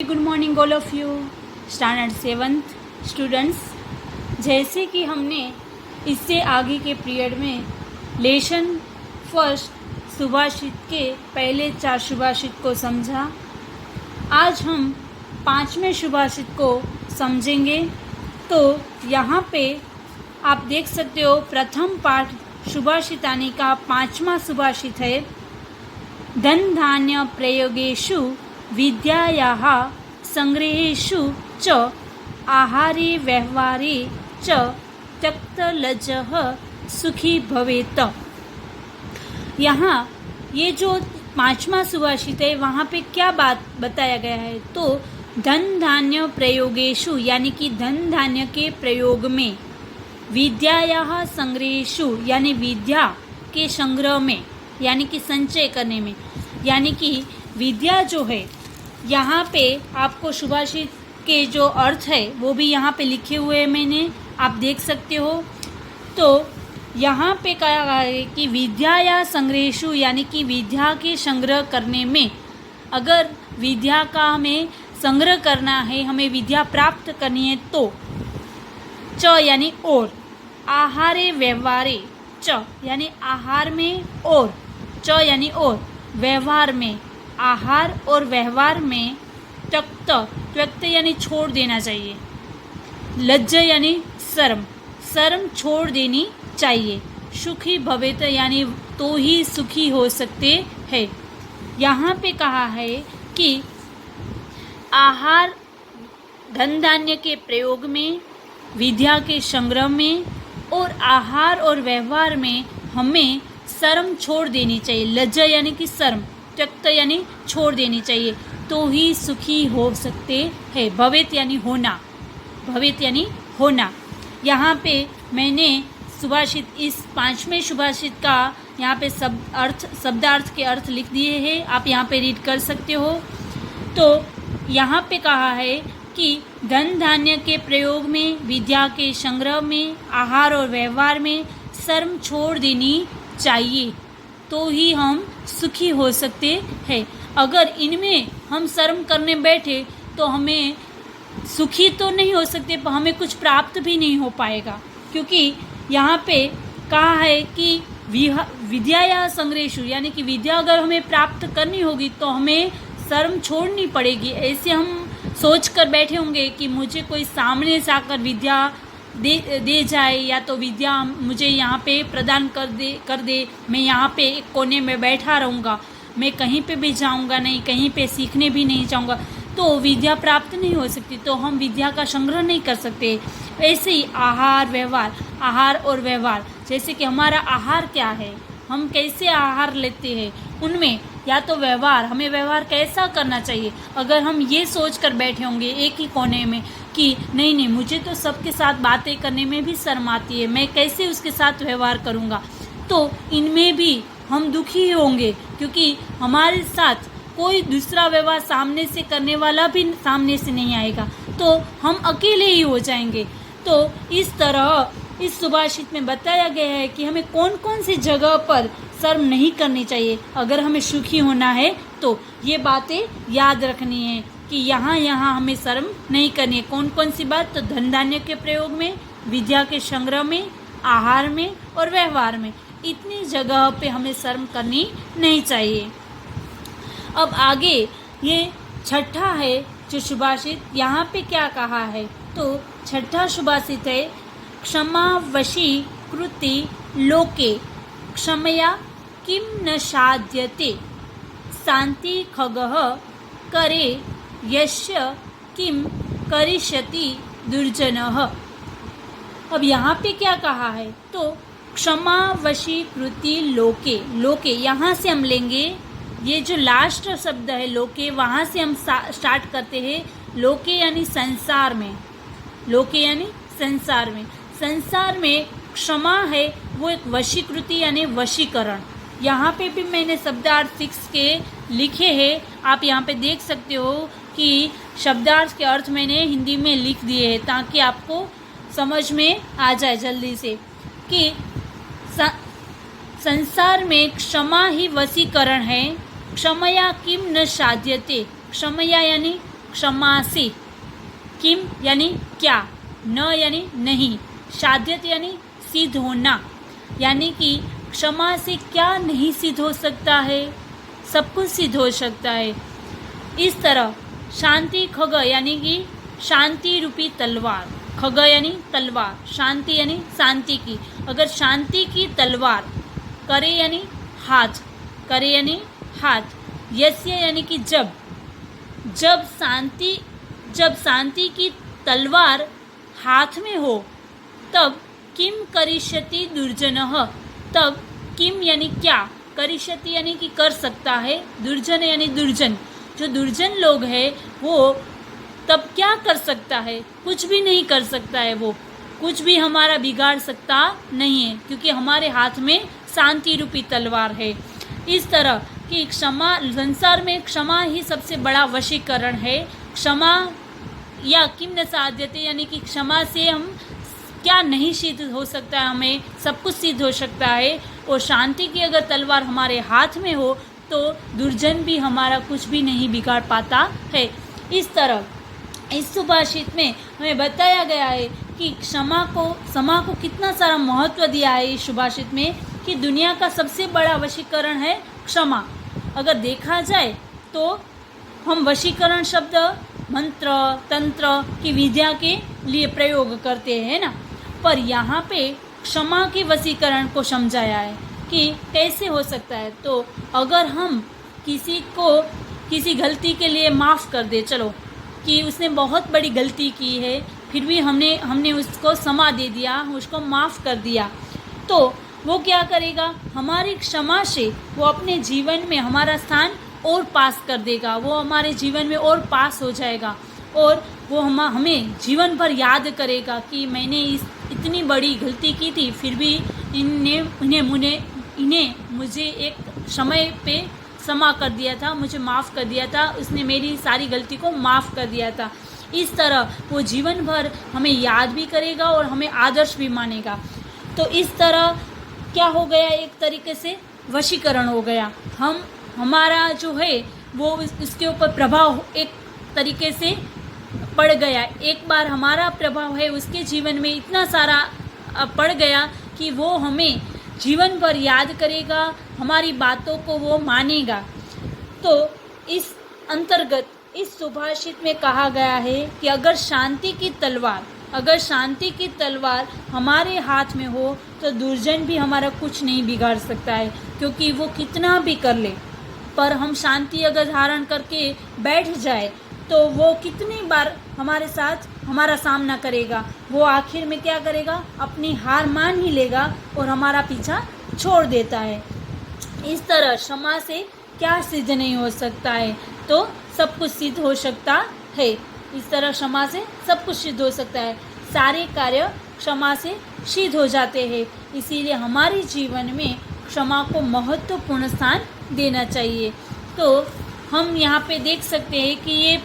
Good morning all of you standard 7th students. जैसे कि हमने इससे आगे के पीरियड में लेसन फर्स्ट सुभाषित के पहले 4 सुभाषित को समझा। आज हम 5वें सुभाषित को समझेंगे। तो यहाँ पे आप देख सकते हो प्रथम पाठ सुभाषितानी का 5वां सुभाषित है। धन धान्य प्रयोगेषु विद्यायाः संग्रहेषु च आहारे व्यवहारे च त्यक्तलज्जः सुखी भवेत्। यहाँ ये जो 5वां सुभाषित है वहाँ पे क्या बात बताया गया है, तो धन धान्य प्रयोगेषु यानी कि धन धान्य के प्रयोग में, विद्यायाः संग्रहेषु यानी विद्या के संग्रह में यानी कि संचय करने में, यानी कि विद्या जो है यहाँ पे आपको सुभाषित के जो अर्थ है वो भी यहाँ पे लिखे हुए हैं, मैंने आप देख सकते हो। तो यहाँ पे कहा है कि विद्या या संग्रहेषु यानी कि विद्या के संग्रह करने में, अगर विद्या का हमें संग्रह करना है, हमें विद्या प्राप्त करनी है तो च यानी और, आहारे व्यवहारे च यानी आहार में, और च यानी और, व्यवहार में, आहार और व्यवहार में, त्यक्त यानी छोड़ देना चाहिए, लज्ज यानी शर्म छोड़ देनी चाहिए, सुखी भवेत यानी तो ही सुखी हो सकते हैं। यहाँ पे कहा है कि आहार धन धान्य के प्रयोग में, विद्या के संग्रह में और आहार और व्यवहार में हमें शर्म छोड़ देनी चाहिए, लज्जा यानी कि शर्म, त्यक्त यानी छोड़ देनी चाहिए, तो ही सुखी हो सकते हैं। भवेत यानी होना, भवेत यानी होना। यहाँ पे मैंने सुभाषित, इस 5वें सुभाषित का यहाँ पे शब्दार्थ के अर्थ लिख दिए हैं, आप यहाँ पे रीड कर सकते हो। तो यहाँ पे कहा है कि धन धान्य के प्रयोग में, विद्या के संग्रह में, आहार और व्यवहार में शर्म छोड़ देनी चाहिए, तो ही हम सुखी हो सकते हैं। अगर इनमें हम शर्म करने बैठे तो हमें सुखी तो नहीं हो सकते, पर हमें कुछ प्राप्त भी नहीं हो पाएगा, क्योंकि यहाँ पे कहा है कि विद्या या संग्रहेषु यानी कि विद्या अगर हमें प्राप्त करनी होगी तो हमें शर्म छोड़नी पड़ेगी। ऐसे हम सोच कर बैठे होंगे कि मुझे कोई सामने से आकर विद्या दे जाए, या तो विद्या मुझे यहाँ पे प्रदान कर दे, मैं यहाँ पे एक कोने में बैठा रहूँगा, मैं कहीं पे भी जाऊँगा नहीं, कहीं पे सीखने भी नहीं जाऊँगा, तो विद्या प्राप्त नहीं हो सकती, तो हम विद्या का संग्रह नहीं कर सकते। ऐसे ही आहार और व्यवहार, जैसे कि हमारा आहार क्या है, हम कैसे आहार लेते हैं, उनमें या तो व्यवहार, हमें व्यवहार कैसा करना चाहिए। अगर हम ये सोच कर बैठे होंगे एक ही कोने में कि नहीं मुझे तो सबके साथ बातें करने में भी शर्म आती है, मैं कैसे उसके साथ व्यवहार करूँगा, तो इनमें भी हम दुखी होंगे, क्योंकि हमारे साथ कोई दूसरा व्यवहार सामने से करने वाला भी सामने से नहीं आएगा, तो हम अकेले ही हो जाएंगे। तो इस तरह इस सुभाषित में बताया गया है कि हमें कौन कौन सी जगह पर शर्म नहीं करनी चाहिए अगर हमें सुखी होना है। तो ये बातें याद रखनी है कि यहाँ हमें शर्म नहीं करनी है। कौन कौन सी बात, तो धन धान्य के प्रयोग में, विद्या के संग्रह में, आहार में और व्यवहार में, इतनी जगह पे हमें शर्म करनी नहीं चाहिए। अब आगे ये छठा है जो सुभाषित, यहाँ पे क्या कहा है, तो छठा सुभाषित है, क्षमा वशी कृति लोके क्षमया किम न साध्यते शांति खगः करे यस्य किम करिष्यति दुर्जनः। अब यहाँ पे क्या कहा है, तो क्षमा वशी कृति लोके यहाँ से हम लेंगे, ये जो लास्ट शब्द है लोके, वहाँ से हम स्टार्ट करते हैं। लोके यानी संसार में, लोके यानी संसार में, संसार में क्षमा है वो एक वशीकृति यानी वशीकरण। यहाँ पे भी मैंने शब्दार्थ 6 के लिखे हैं, आप यहाँ पे देख सकते हो कि शब्दार्थ के अर्थ मैंने हिंदी में लिख दिए हैं, ताकि आपको समझ में आ जाए जल्दी से कि संसार में क्षमा ही वशीकरण है। क्षमया किम न साध्यते, क्षमया यानी क्षमा से, किम यानी क्या, न यानी नहीं, साध्यत यानी सिद्ध होना, यानी कि क्षमा से क्या नहीं सिद्ध हो सकता है, सब कुछ सिद्ध हो सकता है। इस तरह शांति खग यानी कि शांति रूपी तलवार, खग यानी तलवार, शांति यानी शांति की, अगर शांति की तलवार, करे यानी हाथ, करे यानी हाथ, यस्य यानी कि जब शांति की तलवार हाथ में हो, तब किम करिष्यति दुर्जनः, तब किम यानी क्या, करिष्यति यानी कि कर सकता है, दुर्जन यानी दुर्जन, जो दुर्जन लोग हैं वो तब क्या कर सकता है, कुछ भी नहीं कर सकता है, वो कुछ भी हमारा बिगाड़ सकता नहीं है, क्योंकि हमारे हाथ में शांति रूपी तलवार है। इस तरह कि क्षमा, संसार में क्षमा ही सबसे बड़ा वशीकरण है। क्षमा या किम न साध्यते यानी कि क्षमा से हम क्या नहीं सिद्ध हो सकता है, हमें सब कुछ सिद्ध हो सकता है। और शांति की अगर तलवार हमारे हाथ में हो तो दुर्जन भी हमारा कुछ भी नहीं बिगाड़ पाता है। इस तरह इस सुभाषित में हमें बताया गया है कि क्षमा को कितना सारा महत्व दिया है इस सुभाषित में, कि दुनिया का सबसे बड़ा वशीकरण है क्षमा। अगर देखा जाए तो हम वशीकरण शब्द मंत्र तंत्र की विद्या के लिए प्रयोग करते हैं ना, पर यहाँ पे क्षमा के वशीकरण को समझाया है कि कैसे हो सकता है। तो अगर हम किसी को किसी गलती के लिए माफ़ कर दे, चलो कि उसने बहुत बड़ी गलती की है, फिर भी हमने उसको क्षमा दे दिया, उसको माफ़ कर दिया, तो वो क्या करेगा, हमारी क्षमा से वो अपने जीवन में हमारा स्थान और पास कर देगा, वो हमारे जीवन में और पास हो जाएगा, और वो हमें जीवन भर याद करेगा कि मैंने इतनी बड़ी गलती की थी, फिर भी इन्हें मुझे एक समय पे क्षमा कर दिया था, मुझे माफ़ कर दिया था, उसने मेरी सारी गलती को माफ़ कर दिया था। इस तरह वो जीवन भर हमें याद भी करेगा और हमें आदर्श भी मानेगा। तो इस तरह क्या हो गया, एक तरीके से वशीकरण हो गया। हमारा जो है वो उसके ऊपर प्रभाव एक तरीके से पड़ गया। एक बार हमारा प्रभाव है उसके जीवन में इतना सारा पड़ गया कि वो हमें जीवन भर याद करेगा, हमारी बातों को वो मानेगा। तो इस अंतर्गत इस सुभाषित में कहा गया है कि अगर शांति की तलवार हमारे हाथ में हो तो दुर्जन भी हमारा कुछ नहीं बिगाड़ सकता है, क्योंकि वो कितना भी कर ले, पर हम शांति अगर धारण करके बैठ जाए तो वो कितनी बार हमारा सामना करेगा, वो आखिर में क्या करेगा, अपनी हार मान ही लेगा और हमारा पीछा छोड़ देता है। इस तरह क्षमा से क्या सिद्ध नहीं हो सकता है, तो सब कुछ सिद्ध हो सकता है। इस तरह क्षमा से सब कुछ सिद्ध हो सकता है, सारे कार्य क्षमा से सिद्ध हो जाते हैं। इसीलिए हमारे जीवन में क्षमा को महत्वपूर्ण स्थान देना चाहिए। तो हम यहाँ पे देख सकते हैं कि ये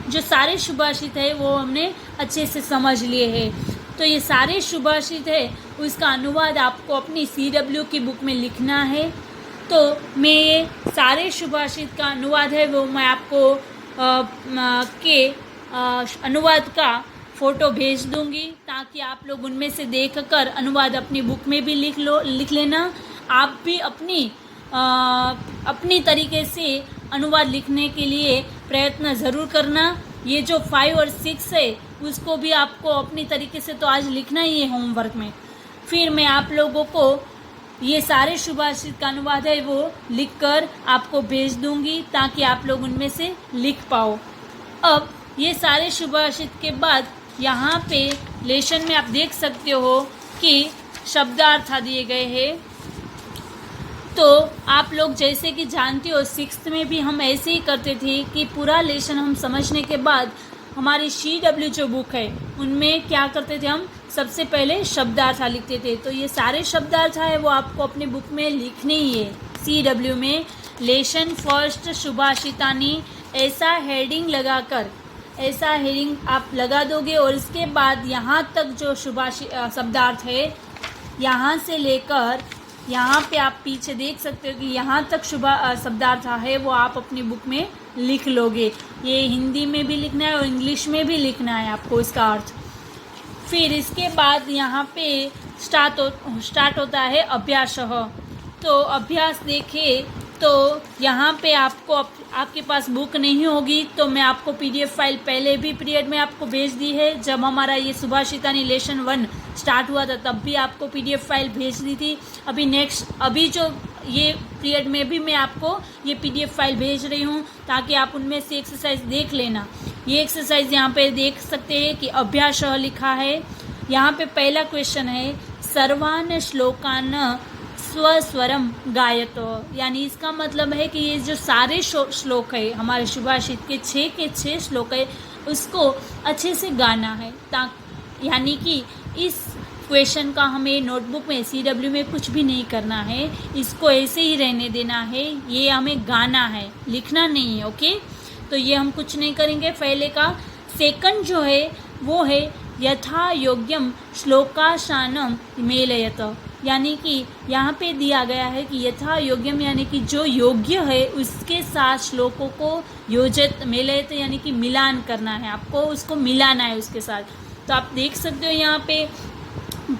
जो सारे सुभाषित है वो हमने अच्छे से समझ लिए हैं। तो ये सारे सुभाषित है उसका अनुवाद आपको अपनी CW की बुक में लिखना है। तो मैं ये सारे सुभाषित का अनुवाद है वो मैं आपको अनुवाद का फ़ोटो भेज दूंगी, ताकि आप लोग उनमें से देखकर अनुवाद अपनी बुक में भी लिख लेना। आप भी अपनी तरीके से अनुवाद लिखने के लिए प्रयत्न ज़रूर करना। ये जो 5 और 6 है उसको भी आपको अपनी तरीके से तो आज लिखना ही है होमवर्क में। फिर मैं आप लोगों को ये सारे सुभाषित का अनुवाद है वो लिखकर आपको भेज दूंगी, ताकि आप लोग उनमें से लिख पाओ। अब ये सारे सुभाषित के बाद यहाँ पे लेसन में आप देख सकते हो कि शब्दार्थ दिए गए हैं। तो आप लोग जैसे कि जानते हो 6th में भी हम ऐसे ही करते थे कि पूरा लेसन हम समझने के बाद हमारी CW जो बुक है उनमें क्या करते थे, हम सबसे पहले शब्दार्थ लिखते थे। तो ये सारे शब्दार्थ है वो आपको अपनी बुक में लिखने ही है। CW में लेसन फर्स्ट सुभाषितानी ऐसा हेडिंग आप लगा दोगे, और इसके बाद यहाँ तक जो शब्दार्थ है यहाँ से लेकर यहाँ पे आप पीछे देख सकते हो कि यहाँ तक शुभ शब्दार्थ है वो आप अपनी बुक में लिख लोगे। ये हिंदी में भी लिखना है और इंग्लिश में भी लिखना है आपको इसका अर्थ। फिर इसके बाद यहाँ पे स्टार्ट होता है अभ्यास। तो अभ्यास देखें तो यहाँ पे आपको आपके पास बुक नहीं होगी तो मैं आपको PDF फाइल पहले भी पीरियड में आपको भेज दी है। जब हमारा ये सुभाषितानी लेसन 1 स्टार्ट हुआ था तब भी आपको PDF फाइल भेज दी थी। अभी जो ये पीरियड में भी मैं आपको ये PDF फाइल भेज रही हूँ ताकि आप उनमें से एक्सरसाइज देख लेना। ये एक्सरसाइज यहाँ पे देख सकते हैं कि अभ्यास लिखा है। यहाँ पे पहला क्वेश्चन है सर्वान श्लोकान स्वस्वरम गायतो, यानी इसका मतलब है कि ये जो सारे श्लोक है हमारे सुभाषित के 6 श्लोक है उसको अच्छे से गाना है। यानी कि इस क्वेश्चन का हमें नोटबुक में CW में कुछ भी नहीं करना है, इसको ऐसे ही रहने देना है। ये हमें गाना है, लिखना नहीं है। ओके, तो ये हम कुछ नहीं करेंगे पहले का। सेकंड जो है वो है यथा योग्यम श्लोकाशानम मेलयत, यानी कि यहाँ पे दिया गया है कि यथा योग्यम यानी कि जो योग्य है उसके साथ श्लोकों को योजित मेलयत यानी कि मिलान करना है, आपको उसको मिलाना है उसके साथ। तो आप देख सकते हो यहाँ पे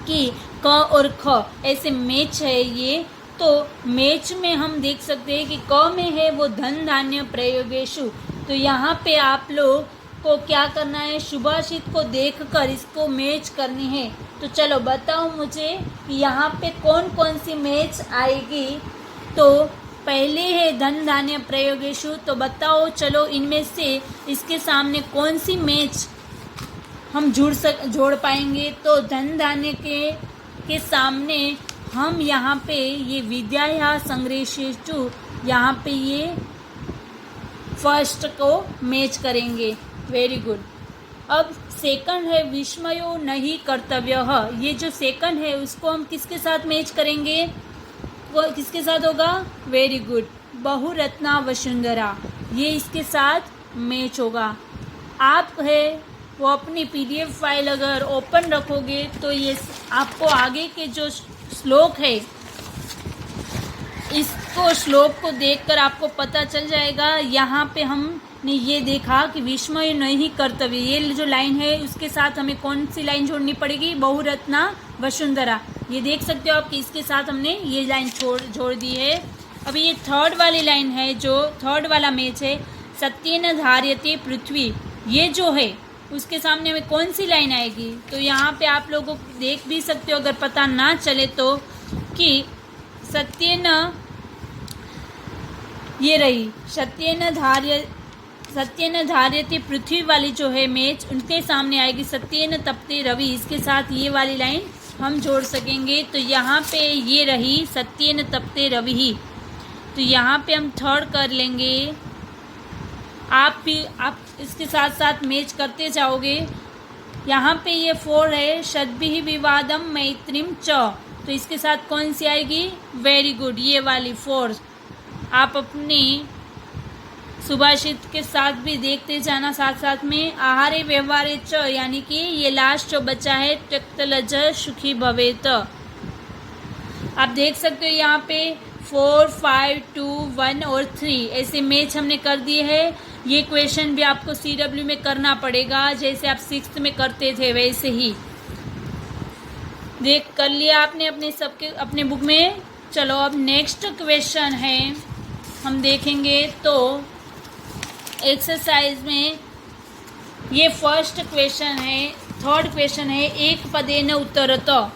कि क और ख ऐसे मैच है ये। तो मैच में हम देख सकते हैं कि क में है वो धन धान्य प्रयोगेशु। तो यहाँ पे आप लोग को क्या करना है, सुभाषित को देखकर इसको मैच करनी है। तो चलो बताओ मुझे कि यहाँ पे कौन कौन सी मैच आएगी। तो पहले है धन धान्य प्रयोगेशु, तो बताओ चलो इनमें से इसके सामने कौन सी मैच हम जोड़ पाएंगे। तो धन धान्य के सामने हम यहाँ पे ये विद्या संग्रहेषु, यहाँ पे ये फर्स्ट को मैच करेंगे। Very good. अब सेकंड है विस्मयो नहीं कर्तव्य, ये जो सेकंड है उसको हम किसके साथ मैच करेंगे, वो किसके साथ होगा, वेरी गुड, बहुरत्ना वसुंधरा, ये इसके साथ मैच होगा। आप है वो अपनी PDF फाइल अगर ओपन रखोगे तो ये आपको आगे के जो श्लोक है इसको श्लोक को देखकर आपको पता चल जाएगा। यहाँ पे हमने ये देखा कि विस्मय नहीं कर्तव्य, ये जो लाइन है उसके साथ हमें कौन सी लाइन जोड़नी पड़ेगी, बहुरत्ना वसुंधरा। ये देख सकते हो आप कि इसके साथ हमने ये लाइन जोड़ दी है। अभी ये थर्ड वाली लाइन है, जो थर्ड वाला मैच है, सत्येन धार्यते पृथ्वी, ये जो है उसके सामने हमें कौन सी लाइन आएगी। तो यहाँ पे आप लोगों को देख भी सकते हो अगर पता ना चले तो, कि सत्येन, ये रही सत्येन धार्यते पृथ्वी वाली जो है मैच, उनके सामने आएगी सत्येन तपते रवि, इसके साथ ये वाली लाइन हम जोड़ सकेंगे। तो यहाँ पे ये रही सत्येन तपते रवि ही, तो यहाँ पे हम थर्ड कर लेंगे। आप इसके साथ साथ मैच करते जाओगे। यहाँ पे ये 4 है, शतभिः विवादम मैत्रीम च, तो इसके साथ कौन सी आएगी, वेरी गुड, ये वाली 4। आप अपनी सुभाषित के साथ भी देखते जाना साथ साथ में। आहारे व्यवहारे च, यानी कि ये लास्ट जो बचा है, त्यक्तलज सुखी भवेत। आप देख सकते हो यहाँ पे 4, 5, 2, 1 और 3 ऐसे मैच हमने कर दिए हैं। ये क्वेश्चन भी आपको CW में करना पड़ेगा, जैसे आप 6th में करते थे वैसे ही। देख कर लिया आपने अपने बुक में। चलो अब नेक्स्ट क्वेश्चन है, हम देखेंगे तो एक्सरसाइज में ये फर्स्ट क्वेश्चन है, थर्ड क्वेश्चन है, एक पदेन उत्तरत।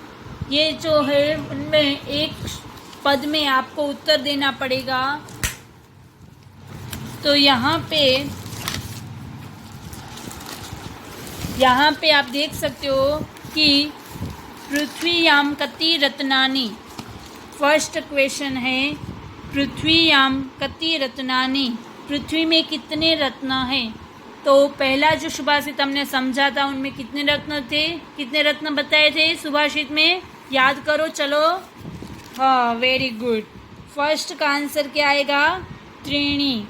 ये जो है उनमें एक पद में आपको उत्तर देना पड़ेगा। तो यहाँ पे आप देख सकते हो कि पृथ्वीयाम कति रत्नानि, फर्स्ट क्वेश्चन है पृथ्वीयाम कति रत्नानि, पृथ्वी में कितने रत्न हैं। तो पहला जो सुभाषित हमने समझा था उनमें कितने रत्न थे, कितने रत्न बताए थे सुभाषित में, याद करो चलो। हाँ, वेरी गुड, फर्स्ट का आंसर क्या आएगा, त्रीणी।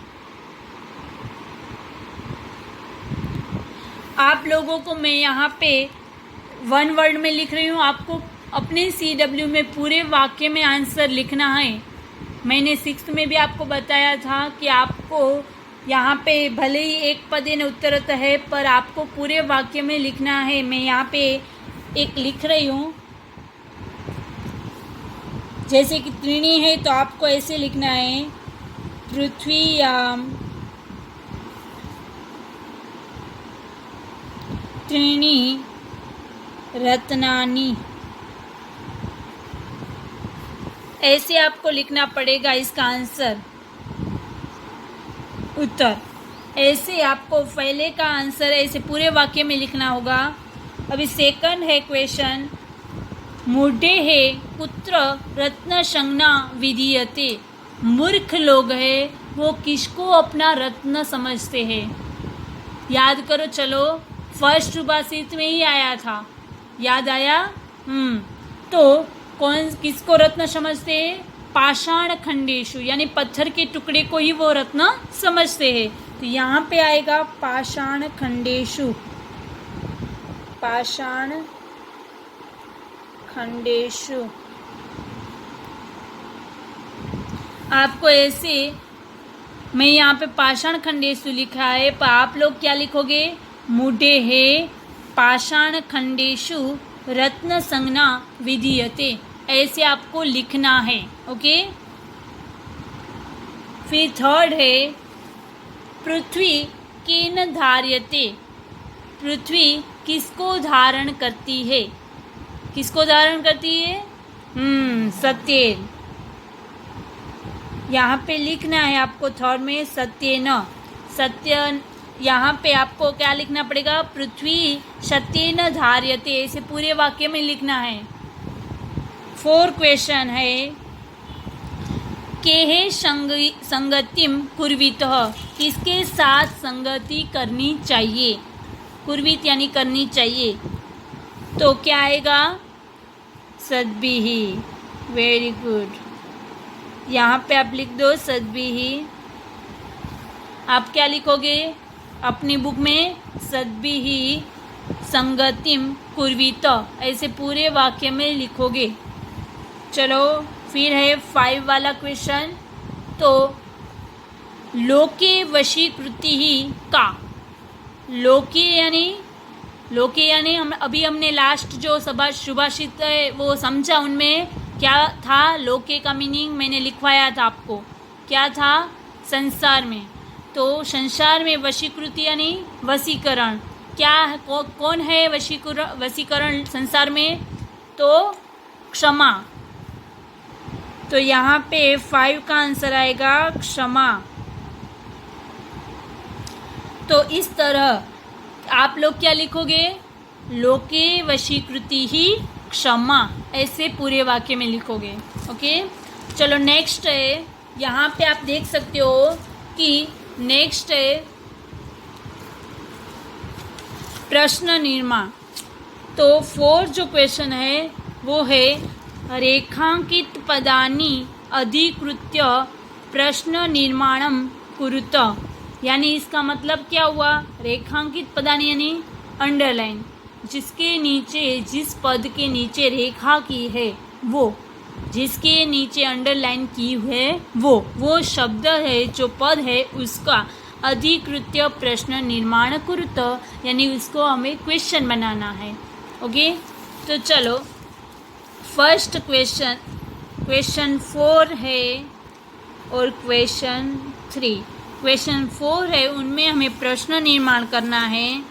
आप लोगों को मैं यहाँ पे 1 वर्ड में लिख रही हूँ, आपको अपने CW में पूरे वाक्य में आंसर लिखना है। मैंने 6th में भी आपको बताया था कि आपको यहाँ पे भले ही एक पदेन उत्तरत है पर आपको पूरे वाक्य में लिखना है। मैं यहाँ पे एक लिख रही हूँ, जैसे कि त्रीणी है तो आपको ऐसे लिखना है, पृथ्व्याम त्रीणी रत्नानि, ऐसे आपको लिखना पड़ेगा इसका आंसर उत्तर। ऐसे आपको पहले का आंसर ऐसे पूरे वाक्य में लिखना होगा। अभी सेकंड है क्वेश्चन, मूढ़े है कुत्र रत्न संज्ञा विधीयते। मूर्ख लोग है वो किसको अपना रत्न समझते हैं। याद करो, चलो फर्स्ट सुभाषित में ही आया था, याद आया? तो कौन किसको रत्न समझते हैं? पाषाण खंडेशु, यानी पत्थर के टुकड़े को ही वो रत्न समझते हैं। तो यहाँ पे आएगा पाषाण खंडेशु, पाषाण खंडेशु। आपको ऐसे, मैं यहाँ पे पाषाण खंडेशु लिखा है पर आप लोग क्या लिखोगे? मूढ़े है पाषाण खंडेशु रत्न संज्ञा विधीयते, ऐसे आपको लिखना है। ओके। फिर थर्ड है, पृथ्वी केन धार्यते। पृथ्वी किसको धारण करती है? किसको धारण करती है? सत्येन। यहाँ पे लिखना है आपको थर्ड में सत्येन। सत्य, यहाँ पे आपको क्या लिखना पड़ेगा? पृथ्वी सत्येन धार्यते, ऐसे पूरे वाक्य में लिखना है। फोर्थ क्वेश्चन है, केहे संगतिम कुर्वीतः। किसके साथ संगति करनी चाहिए? कुर्वीत यानी करनी चाहिए। तो क्या आएगा? सद्भिः। वेरी गुड, यहाँ पे आप लिख दो सद्भिः। आप क्या लिखोगे अपनी बुक में? सद्भिः संगतिम कुर्वीत, ऐसे पूरे वाक्य में लिखोगे। चलो फिर है 5 वाला क्वेश्चन। तो लोके वशीकृति ही का। लोके यानी हमने लास्ट जो सुभाषित है वो समझा, उनमें क्या था? लोके का मीनिंग मैंने लिखवाया था आपको, क्या था? संसार में। तो संसार में वशीकृति यानी वशीकरण। क्या है? कौन है वशीकरण संसार में? तो क्षमा। तो यहाँ पे 5 का आंसर आएगा क्षमा। तो इस तरह आप लोग क्या लिखोगे? लोके वशीकृति ही क्षमा, ऐसे पूरे वाक्य में लिखोगे। ओके। चलो नेक्स्ट है, यहाँ पे आप देख सकते हो कि नेक्स्ट है प्रश्न निर्माण। तो 4 जो क्वेश्चन है वो है, रेखांकित पदानि अधिकृत्य प्रश्न निर्माणम कुरुत। यानी इसका मतलब क्या हुआ? रेखांकित पदानि यानी अंडरलाइन, जिसके नीचे, जिस पद के नीचे रेखा की है वो, जिसके नीचे अंडरलाइन की है वो शब्द है, जो पद है उसका अधिकृत्य प्रश्न निर्माण कुरुत, यानी उसको हमें क्वेश्चन बनाना है। ओके। तो चलो फर्स्ट क्वेश्चन 4 है और क्वेश्चन 3। क्वेश्चन 4 है, उनमें हमें प्रश्न निर्माण करना है।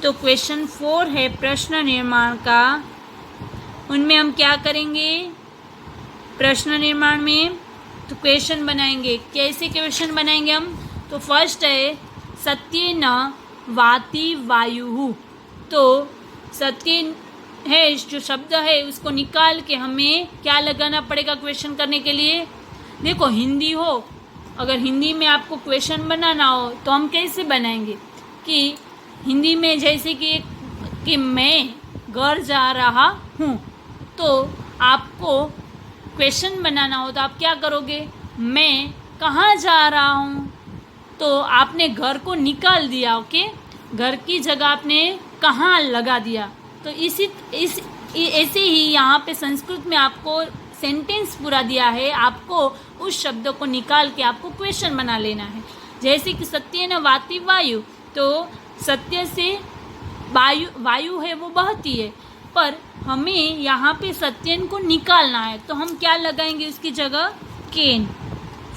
तो क्वेश्चन 4 है प्रश्न निर्माण का, उनमें हम क्या करेंगे? प्रश्न निर्माण में तो क्वेश्चन बनाएंगे। कैसे क्वेश्चन बनाएंगे हम? तो फर्स्ट है, सत्येन वाति वायुः। तो सत्य है जो शब्द है उसको निकाल के हमें क्या लगाना पड़ेगा क्वेश्चन करने के लिए? देखो हिंदी हो, अगर हिंदी में आपको क्वेश्चन बनाना हो तो हम कैसे बनाएंगे? कि हिंदी में जैसे कि मैं घर जा रहा हूँ, तो आपको क्वेश्चन बनाना हो तो आप क्या करोगे? मैं कहाँ जा रहा हूँ, तो आपने घर को निकाल दिया। ओके, घर की जगह आपने कहाँ लगा दिया। तो ऐसे ही यहाँ पे संस्कृत में आपको सेंटेंस पूरा दिया है, आपको उस शब्द को निकाल के आपको क्वेश्चन बना लेना है। जैसे कि सत्येन वाति वायु, तो सत्य से वायु है वो बहती है, पर हमें यहाँ पे सत्येन को निकालना है, तो हम क्या लगाएंगे उसकी जगह? केन।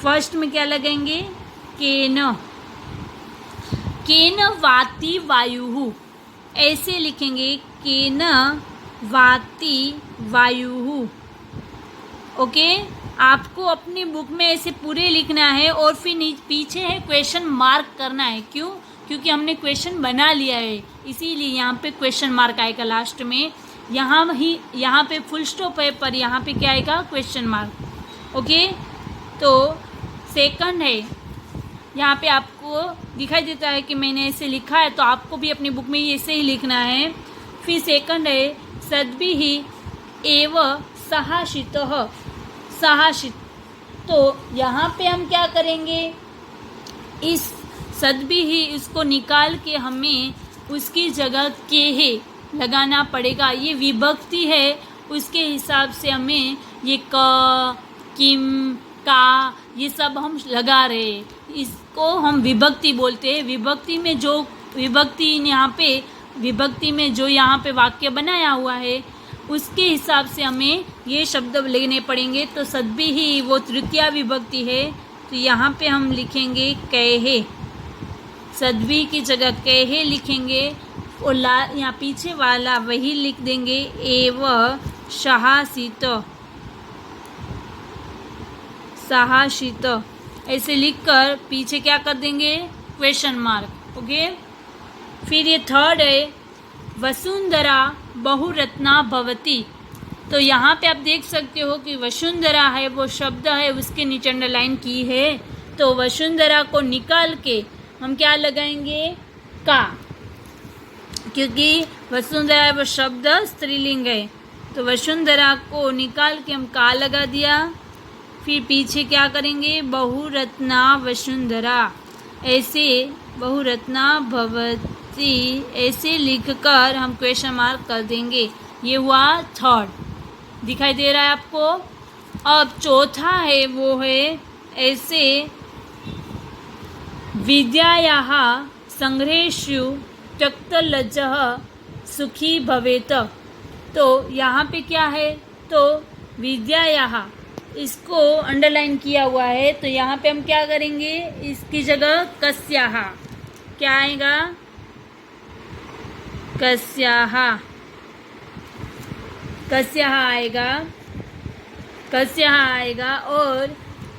फर्स्ट में क्या लगाएंगे? केन। केन वाति वायुः, ऐसे लिखेंगे, केन वाति वायुः। ओके, आपको अपनी बुक में ऐसे पूरे लिखना है और फिर पीछे है क्वेश्चन मार्क करना है। क्यों? क्योंकि हमने क्वेश्चन बना लिया है, इसीलिए यहाँ पे क्वेश्चन मार्क आएगा लास्ट में। यहाँ पे फुल स्टॉप है, पर यहाँ पे क्या आएगा? Question mark. ओके, तो सेकंड है, यहाँ पे आपको दिखाई देता है कि मैंने ऐसे लिखा है, तो आपको भी अपनी बुक में ऐसे ही लिखना है। फिर सेकंड है, सद्भिः एव सहाशितः, सहाशित। तो यहाँ पे हम क्या करेंगे? इस सद्भिः ही इसको निकाल के हमें उसकी जगह केहे लगाना पड़ेगा। ये विभक्ति है, उसके हिसाब से हमें ये क, किम, का, ये सब हम लगा रहे हैं, इसको हम विभक्ति बोलते हैं। विभक्ति में जो यहाँ पे वाक्य बनाया हुआ है, उसके हिसाब से हमें ये शब्द लेने पड़ेंगे। तो सद्भिः ही वो तृतीया विभक्ति है, तो यहाँ पे हम लिखेंगे कहे, सद्भिः की जगह कहे लिखेंगे, और यहाँ पीछे वाला वही लिख देंगे, एव सहासित, सहासित, ऐसे लिखकर पीछे क्या कर देंगे? Question mark. ओके, फिर ये थर्ड है, वसुंधरा बहुरत्ना भवति। तो यहाँ पे आप देख सकते हो कि वसुंधरा है वो शब्द है, उसके नीचे अंडरलाइन की है, तो वसुंधरा को निकाल के हम क्या लगाएंगे? का, क्योंकि वसुंधरा वो शब्द स्त्रीलिंग है, तो वसुंधरा को निकाल के हम का लगा दिया। फिर पीछे क्या करेंगे? बहुरत्ना वसुंधरा, ऐसे बहुरत्ना भवति, ऐसे लिखकर हम क्वेश्चन मार्क कर देंगे। ये हुआ थर्ड, दिखाई दे रहा है आपको। अब चौथा है वो है ऐसे, विद्यायाः संग्रहेषु त्यक्तलज्जः सुखी भवेत। तो यहाँ पे क्या है? तो विद्यायाः, इसको अंडरलाइन किया हुआ है, तो यहाँ पे हम क्या करेंगे? इसकी जगह कस्याः, क्या आएगा? कस्याः, कस्याः आएगा, कस्याः आएगा, और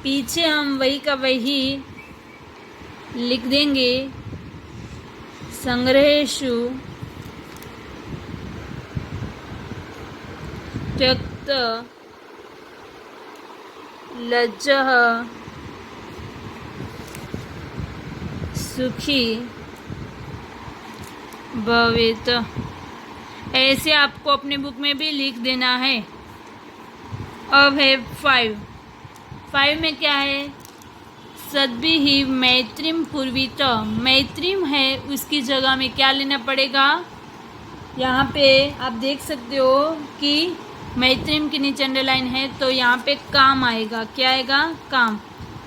पीछे हम वही का वही लिख देंगे, संग्रहेषु त्यक्त लज्जः सुखी भवेत। ऐसे आपको अपने बुक में भी लिख देना है। अब है 5 में क्या है? सद्भिः मैत्रीं कुर्वीत। मैत्रीं है, उसकी जगह में क्या लेना पड़ेगा? यहाँ पे आप देख सकते हो कि मैत्रीं के नीचे अंडरलाइन है, तो यहाँ पे काम आएगा। क्या आएगा? काम।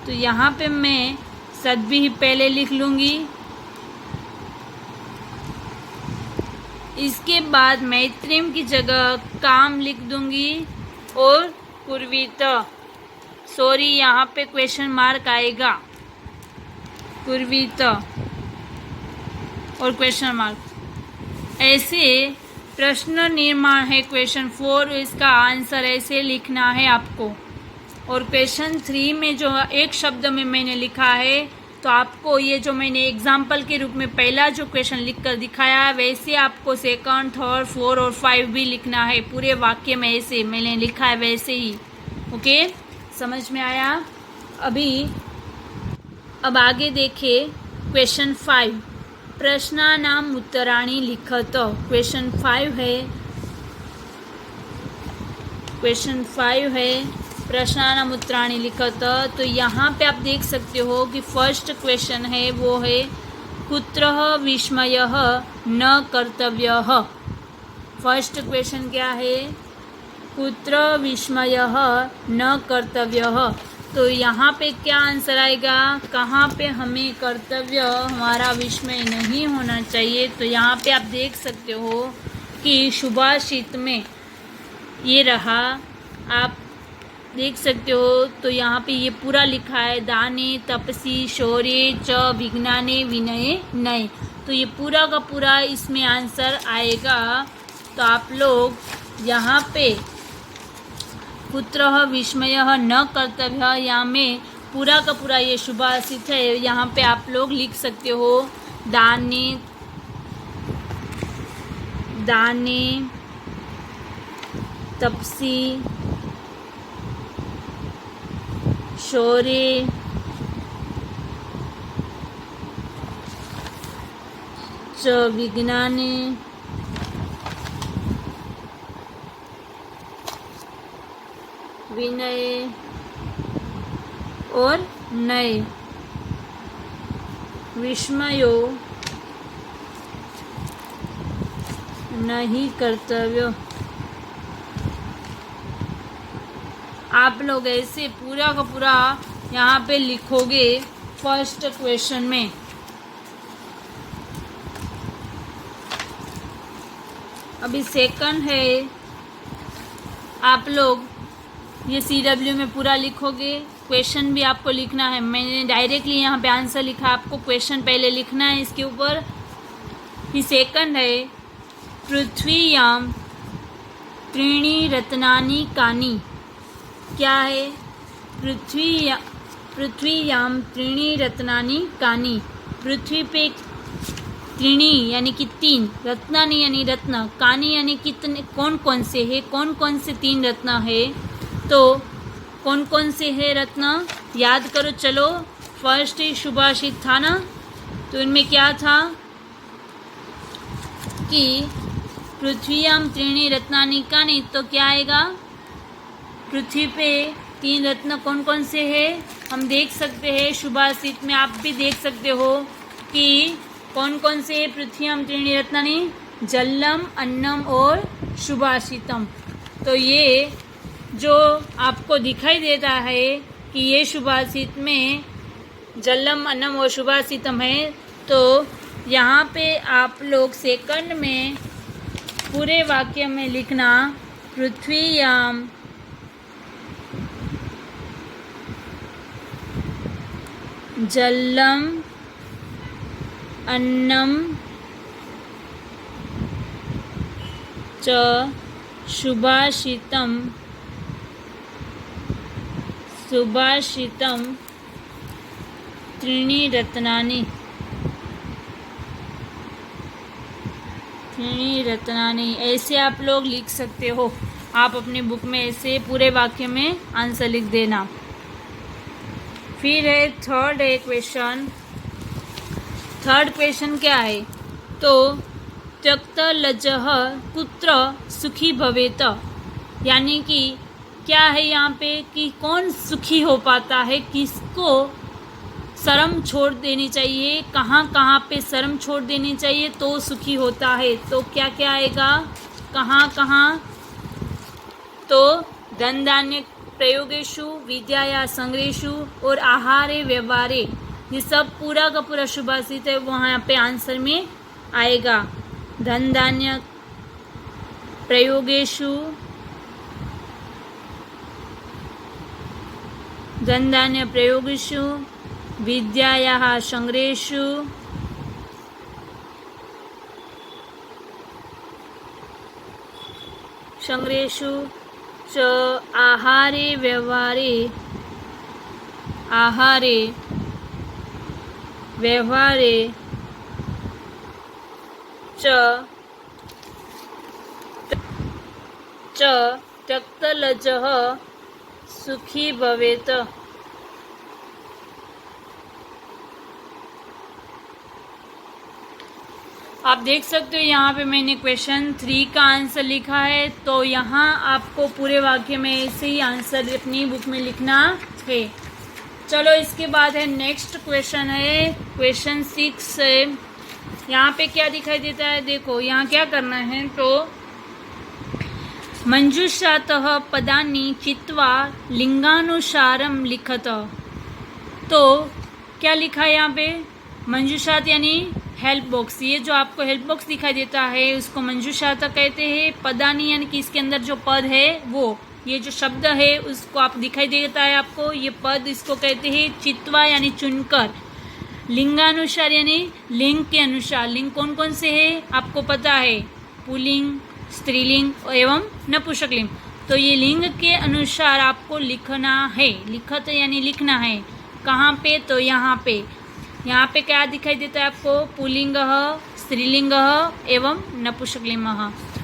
तो यहाँ पे मैं सद्भिः पहले लिख लूँगी, इसके बाद मैत्रीं की जगह काम लिख दूँगी, और कुर्वीत, सॉरी यहाँ पे क्वेश्चन मार्क आएगा, कुर्वीत और क्वेश्चन मार्क। ऐसे प्रश्न निर्माण है क्वेश्चन 4, इसका आंसर ऐसे लिखना है आपको। और क्वेश्चन 3 में जो एक शब्द में मैंने लिखा है, तो आपको ये जो मैंने एग्जाम्पल के रूप में पहला जो क्वेश्चन लिख कर दिखाया है, वैसे आपको सेकंड, थर्ड, 4 और 5 भी लिखना है। पूरे वाक्य में ऐसे मैंने लिखा है वैसे ही। ओके, समझ में आया? अब आगे देखिए क्वेश्चन 5, प्रश्नानाम उत्तराणि लिखत। क्वेश्चन 5 है प्रश्नानाम उत्तराणि लिखत। तो यहाँ पे आप देख सकते हो कि फर्स्ट क्वेश्चन है वो है कुत्र विस्मयः न कर्तव्यः। फर्स्ट क्वेश्चन क्या है, कुत्र विस्मयः न कर्तव्यः। तो यहाँ पे क्या आंसर आएगा, कहाँ पे हमें कर्तव्य हमारा विस्मय नहीं होना चाहिए। तो यहाँ पे आप देख सकते हो कि सुभाषित में ये रहा, आप देख सकते हो। तो यहाँ पे ये पूरा लिखा है, दाने तपसी शौर्ये च विज्ञाने विनये नये। तो ये पूरा का पूरा इसमें आंसर आएगा। तो आप लोग यहाँ पे कुत्रः विस्मयः न कर्तव्यः, यहाँ में पूरा का पूरा ये सुभाषित है, यहाँ पे आप लोग लिख सकते हो दाने दाने तपसी शौर्ये च विज्ञाने विनय और नए विस्मयो नहीं कर्तव्य। आप लोग ऐसे पूरा का पूरा यहाँ पे लिखोगे फर्स्ट क्वेश्चन में। अभी सेकंड है, आप लोग ये CW में पूरा लिखोगे, क्वेश्चन भी आपको लिखना है। मैंने डायरेक्टली यहाँ पे आंसर लिखा, आपको क्वेश्चन पहले लिखना है इसके ऊपर। फिर सेकंड है, पृथ्वीयाम त्रीणि रत्नानि कानि। क्या है, पृथ्वीयाम त्रीणि रत्नानि कानि। पृथ्वी पे त्रीणि यानी कि तीन, रत्नानि यानी रत्न, कानि यानी कितने, कौन कौन से है, कौन कौन से तीन रत्न है। तो कौन कौन से है रत्न, याद करो। चलो, फर्स्ट सुभाषित था ना, तो इनमें क्या था कि पृथ्वीयाम त्रीणि रत्नानि कानि। तो क्या आएगा, पृथ्वी पे तीन रत्न कौन कौन से है, हम देख सकते हैं सुभाषित में, आप भी देख सकते हो कि कौन कौन से है पृथ्वीयाम त्रीणि रत्नानि, जलम अन्नम और सुभाषितम। तो ये जो आपको दिखाई देता है कि ये सुभाषित में जलम अन्नम और सुभाषितम है। तो यहाँ पे आप लोग सेकंड में पूरे वाक्य में लिखना, पृथ्वीयाम जलम अन्नम च सुभाषितम त्रीणि रत्नानि ऐसे आप लोग लिख सकते हो। आप अपनी बुक में ऐसे पूरे वाक्य में आंसर लिख देना। फिर है थर्ड है क्वेश्चन। थर्ड क्वेश्चन क्या है, तो त्यक्त लज्जः कुत्र सुखी भवेत। यानी कि क्या है यहाँ पे कि कौन सुखी हो पाता है, किसको शर्म छोड़ देनी चाहिए, कहाँ कहाँ पे शर्म छोड़ देनी चाहिए तो सुखी होता है। तो क्या क्या आएगा, कहाँ कहाँ, तो धन धान्य प्रयोगेषु, विद्या या संग्रहेषु और आहारे व्यवहारे, ये सब पूरा का पूरा सुभाषित है, वहाँ पे आंसर में आएगा। धन धान्य प्रयोगेषु, धन धान्य प्रयोगेषु, विद्यायाः संग्रहेषु, च आहारे व्यवहारे, च त्यक्तलज्जः सुखी भवेत। आप देख सकते हो यहाँ पे मैंने क्वेश्चन 3 का आंसर लिखा है। तो यहाँ आपको पूरे वाक्य में ऐसे ही आंसर अपनी बुक में लिखना है। चलो, इसके बाद है नेक्स्ट क्वेश्चन है क्वेश्चन 6 है। यहाँ पे क्या दिखाई देता है, देखो यहाँ क्या करना है, तो मंजूषातः पदानि चित्वा लिंगानुसारम लिखत। तो क्या लिखा है यहाँ पे? मंजूषात यानी हेल्प बॉक्स। ये जो आपको हेल्प बॉक्स दिखाई देता है उसको मंजूषात कहते हैं। पदानी यानी कि इसके अंदर जो पद है वो, ये जो शब्द है उसको आप दिखाई देता है आपको, ये पद इसको कहते हैं चित्वा यानी चुनकर। लिंगानुसार यानी लिंग के अनुसार। लिंग कौन कौन से है आपको पता है? पुल्लिंग, स्त्रीलिंग एवं नपुंसकलिंग। तो ये लिंग के अनुसार आपको लिखना है। लिखत यानी लिखना है। कहाँ पे? तो यहाँ पे। यहाँ पे क्या दिखाई देता है आपको? पुल्लिंग, स्त्रीलिंग एवं नपुंसकलिंग।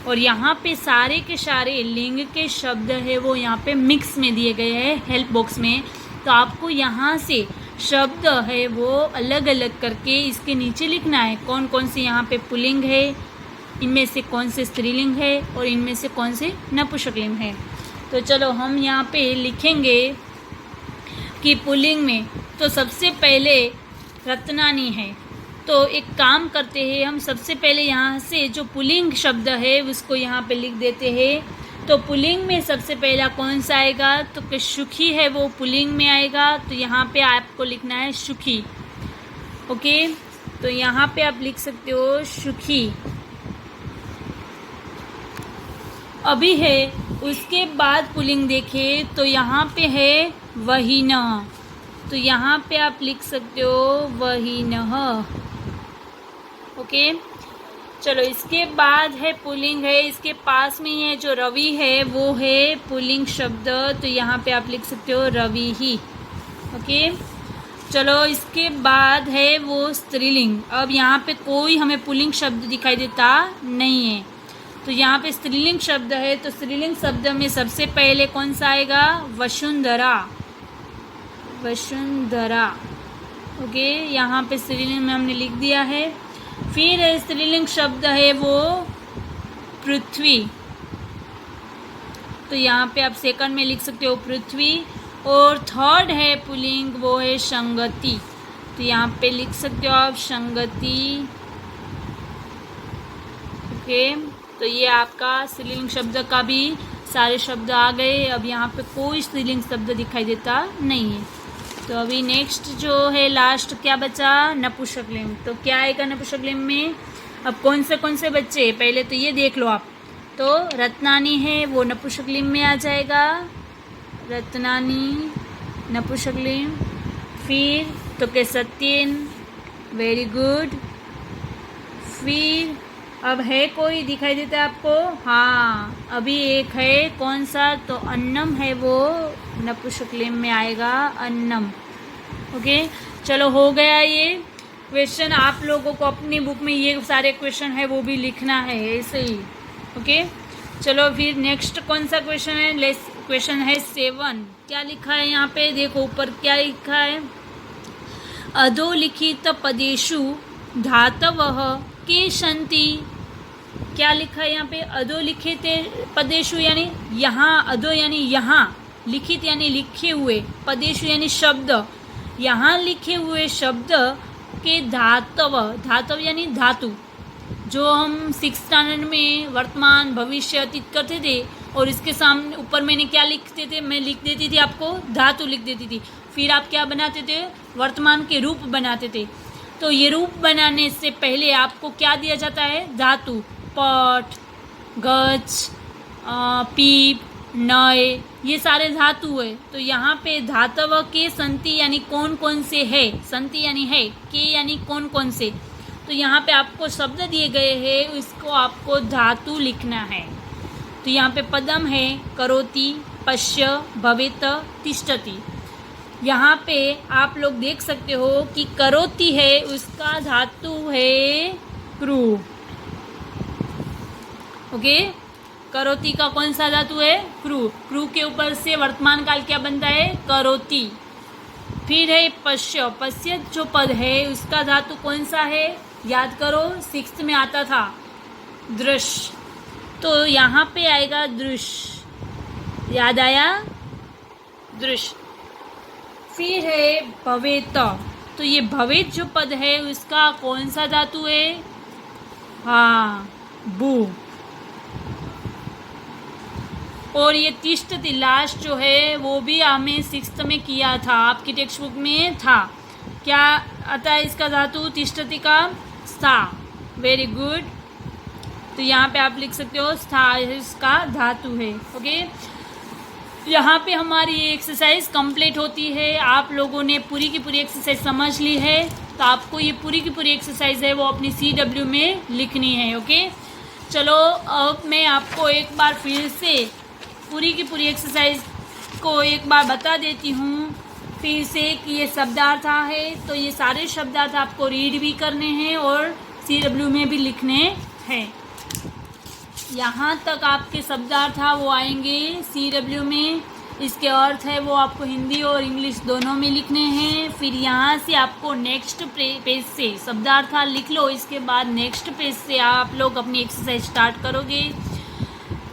और यहाँ पे सारे के सारे लिंग के शब्द है वो यहाँ पे मिक्स में दिए गए हैं हेल्प बॉक्स में। तो आपको यहाँ से शब्द है वो अलग अलग करके इसके नीचे लिखना है। कौन कौन से यहाँ पे पुल्लिंग है, इनमें से कौन से स्त्रीलिंग है और इनमें से कौन से नपुंसकलिंग है। तो चलो हम यहाँ पे लिखेंगे कि पुल्लिंग में तो सबसे पहले रत्नानी है। तो एक काम करते हैं, हम सबसे पहले यहाँ से जो पुल्लिंग शब्द है उसको यहाँ पे लिख देते हैं। तो पुल्लिंग में सबसे पहला कौन सा आएगा? तो कि सुखी है वो पुल्लिंग में आएगा। तो यहाँ पे आपको लिखना है सुखी। ओके, तो यहाँ पे आप लिख सकते हो सुखी। अभी है, उसके बाद पुल्लिंग देखें तो यहाँ पे है वहीनः। तो यहाँ पे आप लिख सकते हो वहीनः। ओके, चलो इसके बाद है पुल्लिंग है, इसके पास में है जो रवि है वो है पुल्लिंग शब्द। तो यहाँ पे आप लिख सकते हो रवि ही। ओके, चलो इसके बाद है वो स्त्रीलिंग। अब यहाँ पे कोई हमें पुल्लिंग शब्द दिखाई देता नहीं है। तो यहाँ पे स्त्रीलिंग शब्द है। तो स्त्रीलिंग शब्द में सबसे पहले कौन सा आएगा? वसुंधरा। वसुंधरा। ओके, यहाँ पे स्त्रीलिंग में हमने लिख दिया है। फिर स्त्रीलिंग शब्द है वो पृथ्वी। तो यहाँ पे आप सेकंड में लिख सकते हो पृथ्वी। और थर्ड है पुल्लिंग, वो है संगति। तो यहाँ पे लिख सकते हो आप संगति। ओके, तो ये आपका स्त्रीलिंग शब्द का भी सारे शब्द आ गए। अब यहाँ पे कोई स्त्रीलिंग शब्द दिखाई देता नहीं है। तो अभी नेक्स्ट जो है लास्ट क्या बचा? नपुंसकलिंग। तो क्या आएगा नपुंसकलिंग में? अब कौन से बच्चे? पहले तो ये देख लो आप। तो रत्नानी है वो नपुंसकलिंग में आ जाएगा। रत्नानी नपुंसकलिंग। फिर तो के सत्येन, वेरी गुड। फिर अब है कोई दिखाई देता है आपको? हाँ, अभी एक है। कौन सा? तो अन्नम है वो नपुंसकलिंग में आएगा, अन्नम। ओके, चलो हो गया ये क्वेश्चन। आप लोगों को अपनी बुक में ये सारे क्वेश्चन है वो भी लिखना है ऐसे ही। ओके, चलो फिर नेक्स्ट कौन सा क्वेश्चन है? क्वेश्चन है 7। क्या लिखा है यहाँ पे? देखो ऊपर क्या लिखा है? अधोलिखित पदेषु धातवः के सन्ति। क्या लिखा है यहाँ पे? अधोलिखित पदेषु यानी यहाँ, अधो यानी यहाँ, लिखित यानी लिखे हुए, पदेषु यानी शब्द, यहाँ लिखे हुए शब्द के धातव। धातव यानी धातु। जो हम 6th स्टैंडर्ड में वर्तमान, भविष्य, अतीत करते थे और इसके सामने ऊपर मैंने क्या लिखते थे? मैं लिख देती थी आपको धातु लिख देती थी। फिर आप क्या बनाते थे? वर्तमान के रूप बनाते थे। तो ये रूप बनाने से पहले आपको क्या दिया जाता है? धातु। पट, गज, पीप, नय, ये सारे धातु है। तो यहाँ पे धातव के संति यानी कौन कौन से है, संति यानी है, के यानी कौन कौन से। तो यहाँ पे आपको शब्द दिए गए हैं, उसको आपको धातु लिखना है। तो यहाँ पे पदम है करोति, पश्य, भवेत, तिष्ठति। यहाँ पे आप लोग देख सकते हो कि करोति है उसका धातु है क्रू। ओके, करोति का कौन सा धातु है? क्रू। क्रू के ऊपर से वर्तमान काल क्या बनता है? करोति। फिर है पश्य। पश्य जो पद है उसका धातु कौन सा है? याद करो 6th में आता था, दृश्य। तो यहाँ पे आएगा दृश्य। याद आया? दृश्य। फिर है भवेत। तो ये भवेत जो पद है उसका कौन सा धातु है? हाँ, भू। और ये तिष्ठति लास्ट जो है वो भी हमें 6th में किया था, आपकी टेक्स्ट बुक में था। क्या आता है इसका धातु तिष्ठति का? स्था। Very good. तो यहाँ पे आप लिख सकते हो स्था इसका धातु है। ओके, यहाँ पे हमारी ये एक्सरसाइज कंप्लीट होती है। आप लोगों ने पूरी की पूरी एक्सरसाइज समझ ली है, तो आपको ये पूरी की पूरी एक्सरसाइज है वो अपनी CW में लिखनी है। ओके, चलो अब मैं आपको एक बार फिर से पूरी की पूरी एक्सरसाइज को एक बार बता देती हूँ फिर से कि ये शब्दार्थ है। तो ये सारे शब्दार्थ आपको रीड भी करने हैं और CW में भी लिखने हैं। यहाँ तक आपके शब्दार्थ वो आएंगे CW में, इसके अर्थ है वो आपको हिंदी और इंग्लिश दोनों में लिखने हैं। फिर यहाँ से आपको नेक्स्ट पेज से शब्दार्थ लिख लो, इसके बाद नेक्स्ट पेज से आप लोग अपनी एक्सरसाइज स्टार्ट करोगे।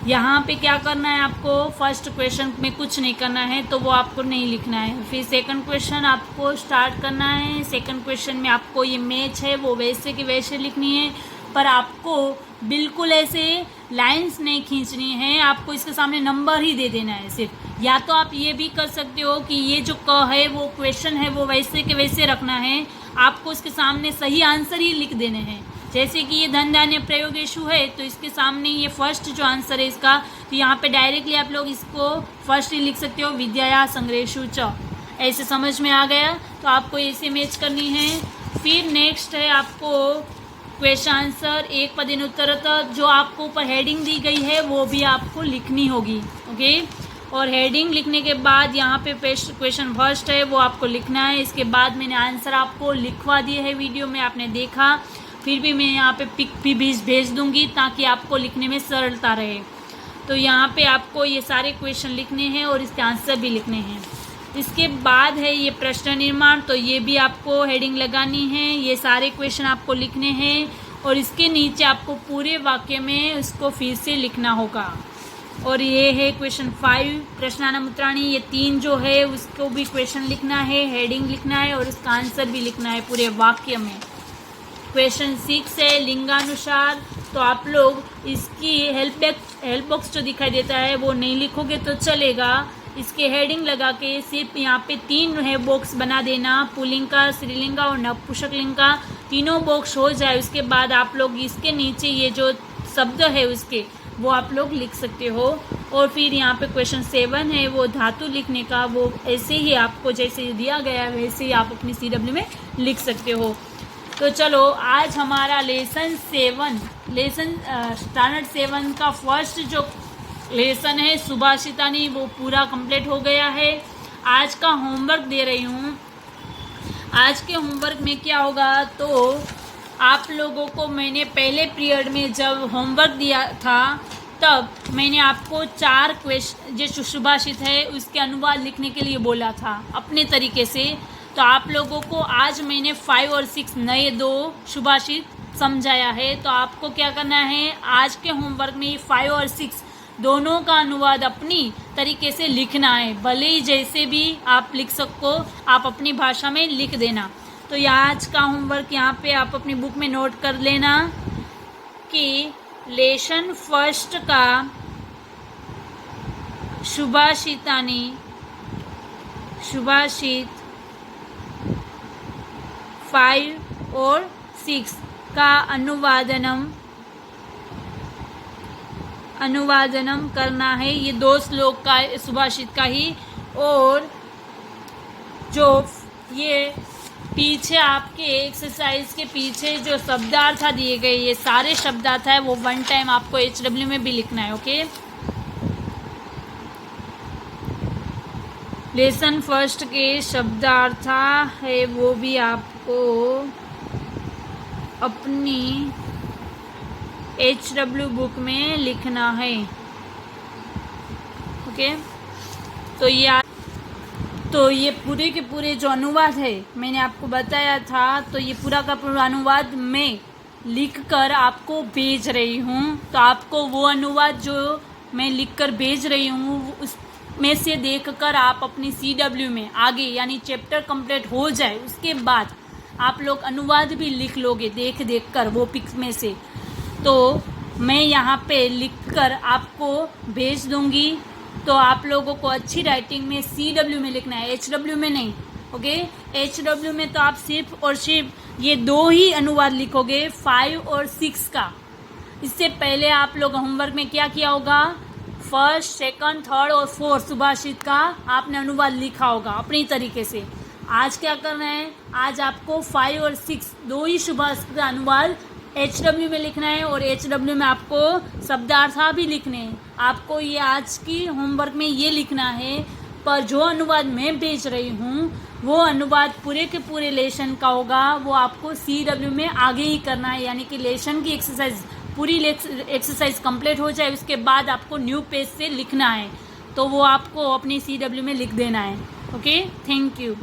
यहाँ पे क्या करना है आपको, फर्स्ट क्वेश्चन में कुछ नहीं करना है तो वो आपको नहीं लिखना है। फिर सेकंड क्वेश्चन आपको स्टार्ट करना है। सेकंड क्वेश्चन में आपको ये मैच है वो वैसे की वैसे लिखनी है, पर आपको बिल्कुल ऐसे लाइंस नहीं खींचनी है, आपको इसके सामने नंबर ही दे देना है सिर्फ। या तो आप ये भी कर सकते हो कि ये जो क है वो क्वेश्चन है वो वैसे के वैसे रखना है, आपको इसके सामने सही आंसर ही लिख देने हैं। जैसे कि ये धन धान्य प्रयोगेषु है तो इसके सामने ये फर्स्ट जो आंसर है इसका, तो यहाँ पे डायरेक्टली आप लोग इसको फर्स्ट ही लिख सकते हो, विद्याया संग्रहेषु च। ऐसे समझ में आ गया? तो आपको ऐसे मैच करनी है। फिर नेक्स्ट है आपको क्वेश्चन आंसर एक पदेन उत्तरतः, जो आपको ऊपर हेडिंग दी गई है वो भी आपको लिखनी होगी। ओके, और हेडिंग लिखने के बाद यहाँ पे क्वेश्चन फर्स्ट है वो आपको लिखना है। इसके बाद मैंने आंसर आपको लिखवा दिए है, वीडियो में आपने देखा। फिर भी मैं यहाँ पे पिक भी भेज दूँगी ताकि आपको लिखने में सरलता रहे। तो यहाँ पे आपको ये सारे क्वेश्चन लिखने हैं और इसके आंसर भी लिखने हैं। इसके बाद है ये प्रश्न निर्माण, तो ये भी आपको हेडिंग लगानी है, ये सारे क्वेश्चन आपको लिखने हैं और इसके नीचे आपको पूरे वाक्य में उसको फिर से लिखना होगा। और ये है क्वेश्चन 5 प्रश्नानाम उत्तराणी, ये 3 जो है उसको भी क्वेश्चन लिखना है, हेडिंग लिखना है और उसका आंसर भी लिखना है पूरे वाक्य में। क्वेश्चन 6 है लिंगानुसार, तो आप लोग इसकी हेल्प बॉक्स जो दिखाई देता है वो नहीं लिखोगे तो चलेगा, इसके हेडिंग लगा के सिर्फ यहाँ पे 3 है बॉक्स बना देना, पुल्लिंग का, स्त्रीलिंग का और नपुंसकलिंग का, तीनों बॉक्स हो जाए उसके बाद आप लोग इसके नीचे ये जो शब्द है उसके वो आप लोग लिख सकते हो। और फिर यहाँ पे क्वेश्चन 7 है वो धातु लिखने का, वो ऐसे ही आपको जैसे दिया गया है वैसे ही आप अपनी CW में लिख सकते हो। तो चलो आज हमारा लेसन स्टैंडर्ड 7 का फर्स्ट जो लेसन है सुभाषितानी वो पूरा कंप्लीट हो गया है। आज का होमवर्क दे रही हूँ। आज के होमवर्क में क्या होगा, तो आप लोगों को मैंने पहले पीरियड में जब होमवर्क दिया था तब मैंने आपको 4 क्वेश्चन जो सुभाषित है उसके अनुवाद लिखने के लिए बोला था अपने तरीके से। तो आप लोगों को आज मैंने 5 और 6 नए 2 सुभाषित समझाया है। तो आपको क्या करना है, आज के होमवर्क में 5 और 6 दोनों का अनुवाद अपनी तरीके से लिखना है, भले ही जैसे भी आप लिख सको आप अपनी भाषा में लिख देना। तो ये आज का होमवर्क यहाँ पे आप अपनी बुक में नोट कर लेना कि लेसन फर्स्ट का सुभाषितानी सुभाषित 5 और 6 का अनुवादनम करना है। ये 2 श्लोक का सुभाषित का ही, और जो ये पीछे आपके एक्सरसाइज के पीछे जो शब्दार्थ दिए गए ये सारे शब्दार्थ है वो 1 टाइम आपको HW में भी लिखना है। ओके, लेसन फर्स्ट के शब्दार्थ है वो भी आपको अपनी HW बुक में लिखना है। ओके, तो ये पूरे के पूरे जो अनुवाद है मैंने आपको बताया था, तो ये पूरा का पूरा अनुवाद मैं लिखकर आपको भेज रही हूँ। तो आपको वो अनुवाद जो मैं लिखकर भेज रही हूँ उसमें से देखकर आप अपनी CW में आगे यानी चैप्टर कंप्लीट हो जाए उसके बाद आप लोग अनुवाद भी लिख लोगे देख कर वो पिक्स में से। तो मैं यहाँ पे लिखकर आपको भेज दूँगी। तो आप लोगों को अच्छी राइटिंग में CW में लिखना है, HW में नहीं। ओके, HW में तो आप सिर्फ और सिर्फ ये 2 ही अनुवाद लिखोगे, 5 और 6 का। इससे पहले आप लोग होमवर्क में क्या किया होगा, फर्स्ट, सेकंड, थर्ड और फोर्थ सुभाषित का आपने अनुवाद लिखा होगा अपनी तरीके से। आज क्या करना है, आज आपको 5 और 6 2 ही सुभाषित का अनुवाद HW में लिखना है और HW में आपको शब्दार्थ भी लिखने हैं। आपको ये आज की होमवर्क में ये लिखना है। पर जो अनुवाद मैं भेज रही हूँ वो अनुवाद पूरे के पूरे लेसन का होगा, वो आपको CW में आगे ही करना है। यानी कि लेसन की एक्सरसाइज पूरी एक्सरसाइज कंप्लीट हो जाए उसके बाद आपको न्यू पेज से लिखना है, तो वो आपको अपनी CW में लिख देना है। Okay, thank you.